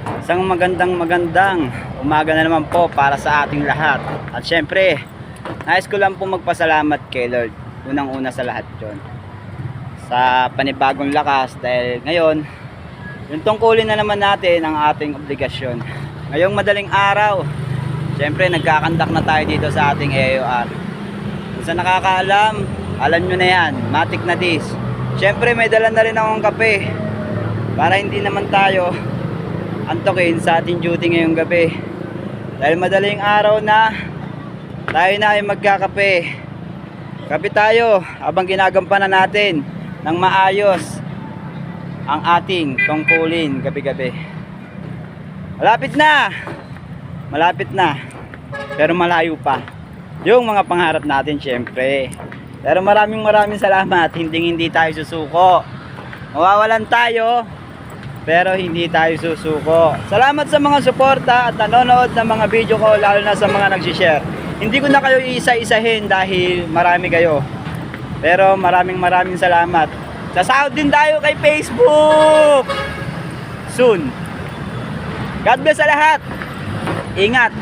Isang magandang umaga na naman po para sa ating lahat. At syempre, nais ko lang po magpasalamat kay Lord. Unang-una sa lahat yon, sa panibagong lakas, dahil ngayon yung tungkulin na naman natin ang ating obligasyon. Ngayong madaling araw, syempre nagkakandak na tayo dito sa ating AOR. Kung sa nakakaalam, alam nyo na yan, matik na this. Syempre may dala na rin akong kape para hindi naman tayo antokin sa ating duty ngayong gabi, dahil madaling araw na, tayo na ay magkakape. Kape tayo habang ginagampanan natin ng maayos ang ating tungkulin gabi-gabi. Malapit na, pero malayo pa yung mga pangarap natin syempre. Pero maraming salamat, hindi tayo susuko. Mawawalan tayo, pero hindi tayo susuko. Salamat sa mga suporta at nanonood ng mga video ko, lalo na sa mga nagsishare. Hindi ko na kayo isa-isahin dahil marami kayo. Pero maraming salamat. Sasahod din tayo kay Facebook soon. God bless sa lahat. Ingat.